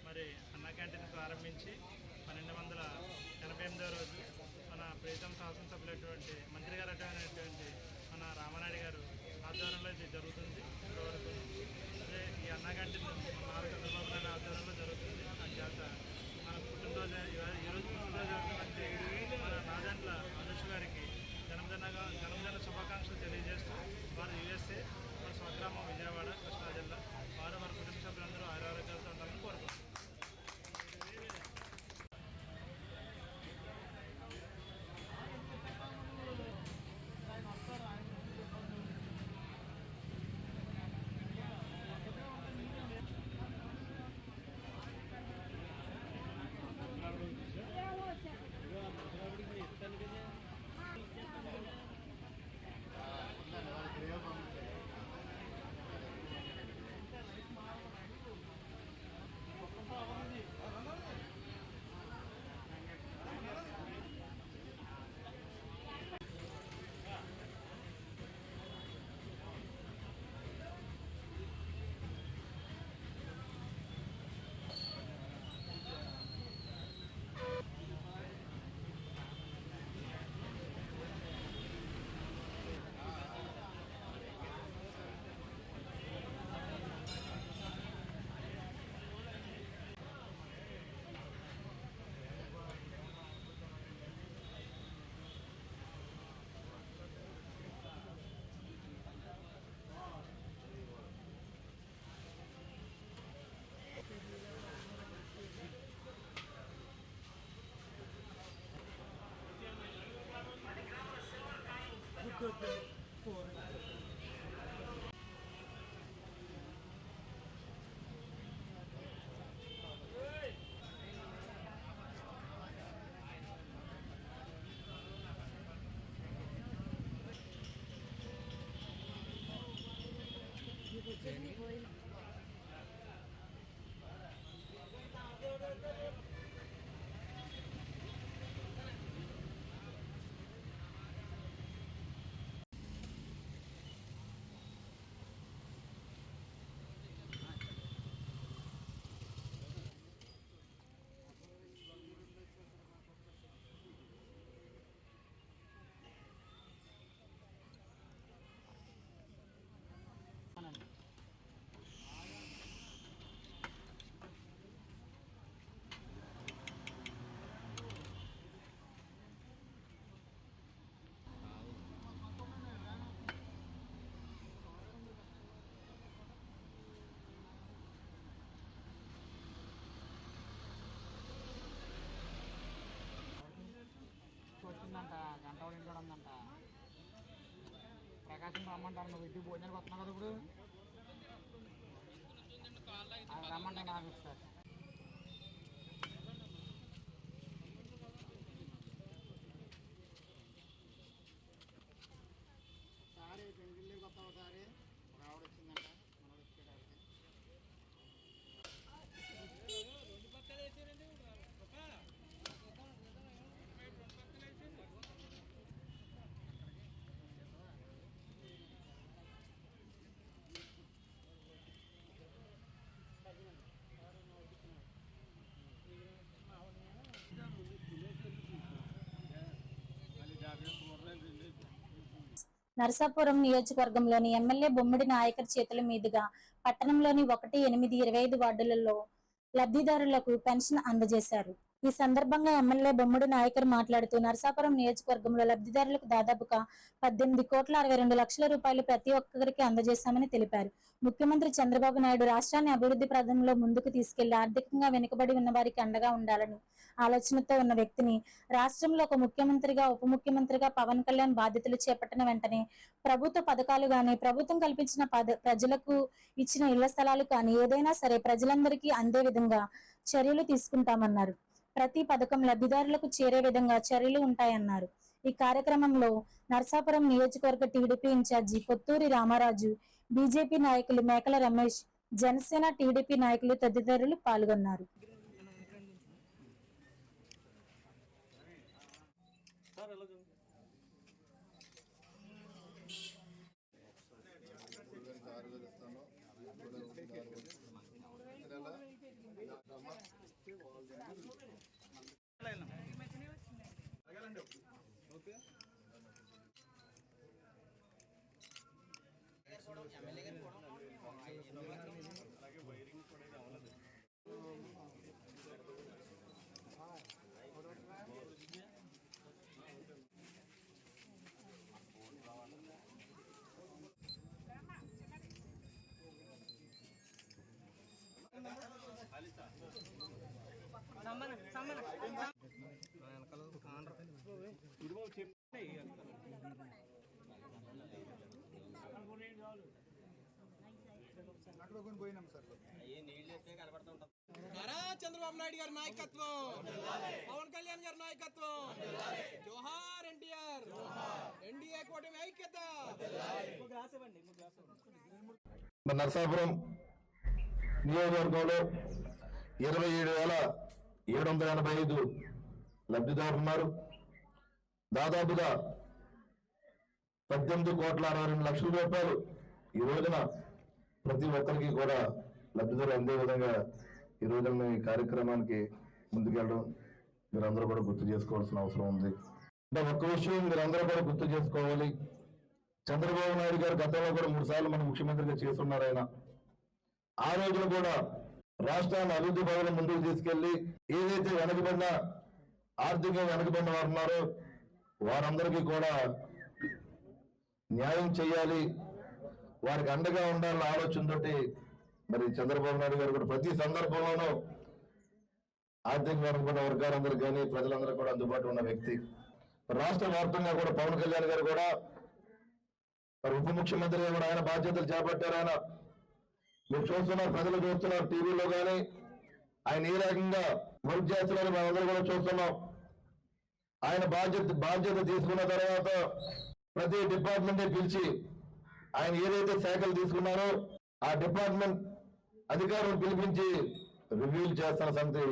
మరి అన్నా క్యాంటీన్ ప్రారంభించి 1288వ రోజు మన ప్రీతం శాసనసభ్యులైనటువంటి మంత్రి గారు అటువంటి మన రామానాయుడు గారు ఆధ్వర్యంలో ఇది జరుగుతుంది. ఇప్పటివరకు అదే ఈ అన్నా క్యాంటీన్ నాలుగు చంద్రబాబు నాయుడు ఆధ్వర్యంలో జరుగుతుంది. అంచేత మన పుట్టినరోజు ఈరోజు పుట్టినరోజు జరుగుతున్నటువంటి మన నాదెండ్ల అనుష గారికి జన్మదిన శుభాకాంక్షలు తెలియజేస్తూ వారు యుఎస్ఏ మన స్వగ్రామం విజయవాడ, కృష్ణా జిల్లా, వారి కుటుంబ సభ్యులందరూ ఆరోగ్యాలతో ఉండాలని కోరుకుంటున్నాం. వచ్చిందంట, గంట వాడి ఇంట్లో ఉందంట. ప్రకాశం రమ్మంటారు, నువ్వు ఇంటికి భోజనానికి వస్తున్నావు కదా ఇప్పుడు, రమ్మంటాను నాకు సార్. సారీ పెంగిళ్ళకి వస్తావు సారీ, ఒక ఆవిడ వచ్చిందంట, మనోడు వచ్చాడు ఆవిడకి. నరసాపురం నియోజకవర్గంలోని ఎమ్మెల్యే బొమ్మిడి నాయకర్ చేతుల మీదుగా పట్టణంలోని 1, 8, 25 వార్డులలో లబ్ధిదారులకు పెన్షన్ అందజేశారు. ఈ సందర్భంగా ఎమ్మెల్యే బొమ్మిడి నాయకర్ మాట్లాడుతూ నరసాపురం నియోజకవర్గంలో లబ్ధిదారులకు దాదాపుగా 18,62,00,000 రూపాయలు ప్రతి ఒక్కరికి అందజేశామని తెలిపారు. ముఖ్యమంత్రి చంద్రబాబు నాయుడు రాష్ట్రాన్ని అభివృద్ధి పథంలో ముందుకు తీసుకెళ్లి ఆర్థికంగా వెనుకబడి ఉన్న వారికి అండగా ఉండాలని ఆలోచనతో ఉన్న వ్యక్తిని రాష్ట్రంలో ఒక ముఖ్యమంత్రిగా, ఉప ముఖ్యమంత్రిగా పవన్ కళ్యాణ్ బాధ్యతలు చేపట్టిన వెంటనే ప్రభుత్వ పథకాలు గాని, ప్రభుత్వం కల్పించిన ప్రజలకు ఇచ్చిన ఇళ్ల స్థలాలు కానీ ఏదైనా సరే ప్రజలందరికీ అందే విధంగా చర్యలు తీసుకుంటామన్నారు. ప్రతి పథకం లబ్ధిదారులకు చేరే విధంగా చర్యలు ఉంటాయన్నారు. ఈ కార్యక్రమంలో నరసాపురం నియోజకవర్గ TDP incharge Kotturi Ramaraju, BJP నాయకులు మేకల రమేష్, జనసేన టీడీపీ నాయకులు తదితరులు పాల్గొన్నారు. చంద్రబాబు నాయుడు గారి నాయకత్వం, పవన్ కళ్యాణ్ గారి నాయకత్వం, జోహార్ ఎన్టీఆర్, ఎన్డీఏ కూటమి ఐక్యత. నరసాపురం నియోజకవర్గంలో 27,785 లబ్ధిదారులు ఉన్నారు. దాదాపుగా 18,62,00,000 రూపాయలు ఈ రోజున ప్రతి ఒక్కరికి కూడా లబ్ధిదారులు అందే విధంగా ఈ రోజున మేము ఈ కార్యక్రమానికి ముందుకెళ్ళడం మీరందరూ కూడా గుర్తు చేసుకోవాల్సిన అవసరం ఉంది. అంటే ఒక్క విషయం మీరందరూ కూడా గుర్తు చేసుకోవాలి. చంద్రబాబు నాయుడు గారు గతంలో కూడా 3 సార్లు మన ముఖ్యమంత్రిగా చేస్తున్నారు. ఆయన ఆ రోజున కూడా రాష్ట్రాన్ని అభివృద్ధి పథంలో ముందుకు తీసుకెళ్లి ఏదైతే వెనకబడిన ఆర్థికంగా వెనకబడిన వారు ఉన్నారో వారందరికీ కూడా న్యాయం చేయాలి, వారికి అండగా ఉండాలన్న ఆలోచనతోటి మరి చంద్రబాబు నాయుడు గారు కూడా ప్రతి సందర్భంలోనూ ఆర్థిక వెనకబడిన వర్గాలందరూ కానీ ప్రజలందరూ కూడా అందుబాటులో ఉన్న వ్యక్తి. రాష్ట్ర వ్యాప్తంగా కూడా పవన్ కళ్యాణ్ గారు కూడా మరి ఉప ముఖ్యమంత్రిగా కూడా ఆయన బాధ్యతలు చేపట్టారు. ఆయన మీరు చూస్తున్నారు, ప్రజలు చూస్తున్నారు టీవీలో కానీ ఆయన ఏ రకంగా వర్క్ చేస్తున్నారని మనందరూ కూడా చూస్తున్నాం. ఆయన బాధ్యత తీసుకున్న తర్వాత ప్రతి డిపార్ట్మెంట్ పిలిచి ఆయన ఏదైతే శాఖలు తీసుకున్నారో ఆ డిపార్ట్మెంట్ అధికారులను పిలిపించి రివ్యూలు చేస్తున్న సంగతి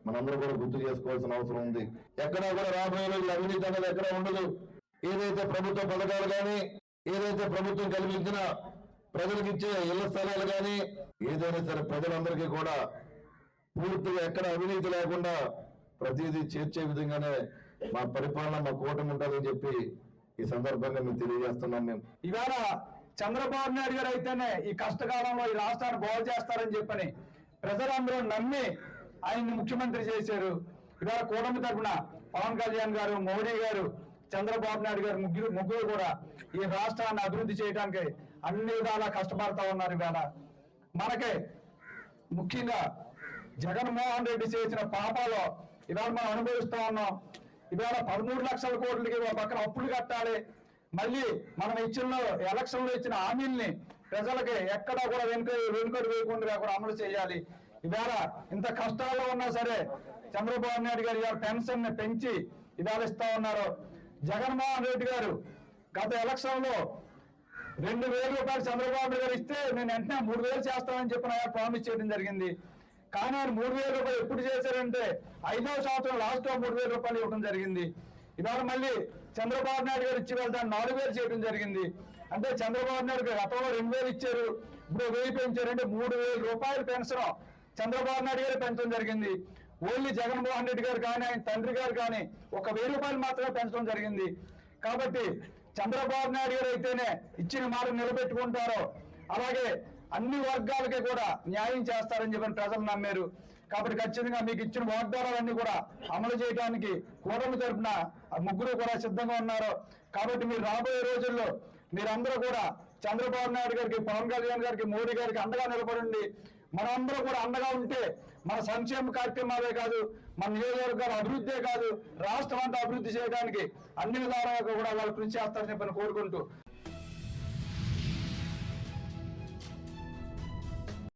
మనందరూ కూడా గుర్తు చేసుకోవాల్సిన అవసరం ఉంది. ఎక్కడా కూడా రాబోయే రోజులు అవినీతి అనేది ఎక్కడా ఉండదు. ఏదైతే ప్రభుత్వ పథకాలు కానీ, ఏదైతే ప్రభుత్వం కల్పించిన ప్రజలకు ఇచ్చే ఇళ్ల స్థలాలు కానీ ఏదైనా సరే ప్రజలందరికీ కూడా పూర్తిగా ఎక్కడ అవినీతి లేకుండా ప్రతిదీ చేర్చే విధంగానే మా పరిపాలన, మా కూటమి ఉంటుందని చెప్పి ఈ సందర్భంగా మేము తెలియజేస్తున్నాం. మేము ఇవాళ చంద్రబాబు నాయుడు గారు అయితేనే ఈ కష్టకాలంలో ఈ రాష్ట్రాన్ని బాగు చేస్తారని చెప్పని ప్రజలందరూ నమ్మి ఆయన్ని ముఖ్యమంత్రి చేశారు. ఇవాళ కూటమి తరఫున పవన్ కళ్యాణ్ గారు, మోడీ గారు, చంద్రబాబు నాయుడు గారు ముగ్గురు కూడా ఈ రాష్ట్రాన్ని అభివృద్ధి చేయడానికి అన్ని విధాలా కష్టపడతా ఉన్నారు. ఇవాళ మనకే ముఖ్యంగా జగన్మోహన్ రెడ్డి చేసిన పాపాలు ఇవాళ మనం అనుభవిస్తా ఉన్నాం. ఇవాళ 13 లక్షల కోట్లకి పక్కన అప్పులు కట్టాలి. మళ్ళీ మనం ఇచ్చిన ఎలక్షన్లో ఇచ్చిన హామీల్ని ప్రజలకి ఎక్కడా కూడా వెనుకడు వేయకుండా కూడా అమలు చేయాలి. ఇవాళ ఇంత కష్టాల్లో ఉన్నా సరే చంద్రబాబు నాయుడు గారు ఇవాళ పెన్షన్ ని పెంచి ఇవాళ ఇస్తా ఉన్నారు. జగన్మోహన్ రెడ్డి గారు గత ఎలక్షన్ లో 2,000 రూపాయలు చంద్రబాబు నాయుడు గారు ఇస్తే నేను వెంటనే 3,000 చేస్తానని చెప్పిన ప్రామిస్ చేయడం జరిగింది. కానీ ఆయన 3,000 రూపాయలు ఎప్పుడు చేశారంటే 5వ సంవత్సరం లాస్ట్ లో 3,000 రూపాయలు ఇవ్వడం జరిగింది. ఇవాళ మళ్ళీ చంద్రబాబు నాయుడు గారు ఇచ్చి వెళ్తాను 4,000 చేయడం జరిగింది. అంటే చంద్రబాబు నాయుడు గారు గతంలో 2,000 ఇచ్చారు, ఇప్పుడు 1,000 పెంచారంటే 3,000 రూపాయలు పెన్షన్ చంద్రబాబు నాయుడు గారు పెంచడం జరిగింది. ఓన్లీ జగన్మోహన్ రెడ్డి గారు కానీ ఆయన తండ్రి గారు కానీ 1,000 రూపాయలు మాత్రమే పెంచడం జరిగింది. కాబట్టి చంద్రబాబు నాయుడు గారు అయితేనే ఇచ్చిన మాట నిలబెట్టుకుంటారో అలాగే అన్ని వర్గాలకి కూడా న్యాయం చేస్తారని చెప్పని ప్రజలు నమ్మారు. కాబట్టి ఖచ్చితంగా మీకు ఇచ్చిన వాగ్దానాలన్నీ కూడా అమలు చేయడానికి కూటమి తరఫున ముగ్గురు కూడా సిద్ధంగా ఉన్నారు. కాబట్టి మీరు రాబోయే రోజుల్లో మీరందరూ కూడా చంద్రబాబు నాయుడు గారికి, పవన్ కళ్యాణ్ గారికి, మోడీ గారికి అండగా నిలబడండి. మనందరూ కూడా అండగా ఉంటే మన సంక్షేమ కార్యక్రమాలే కాదు, మన నియోజకవర్గాల అభివృద్ధే కాదు, రాష్ట్రం అంతా అభివృద్ధి చేయడానికి అన్ని విధాలుగా కూడా వాళ్ళు కృషి చేస్తారని చెప్పని కోరుకుంటూ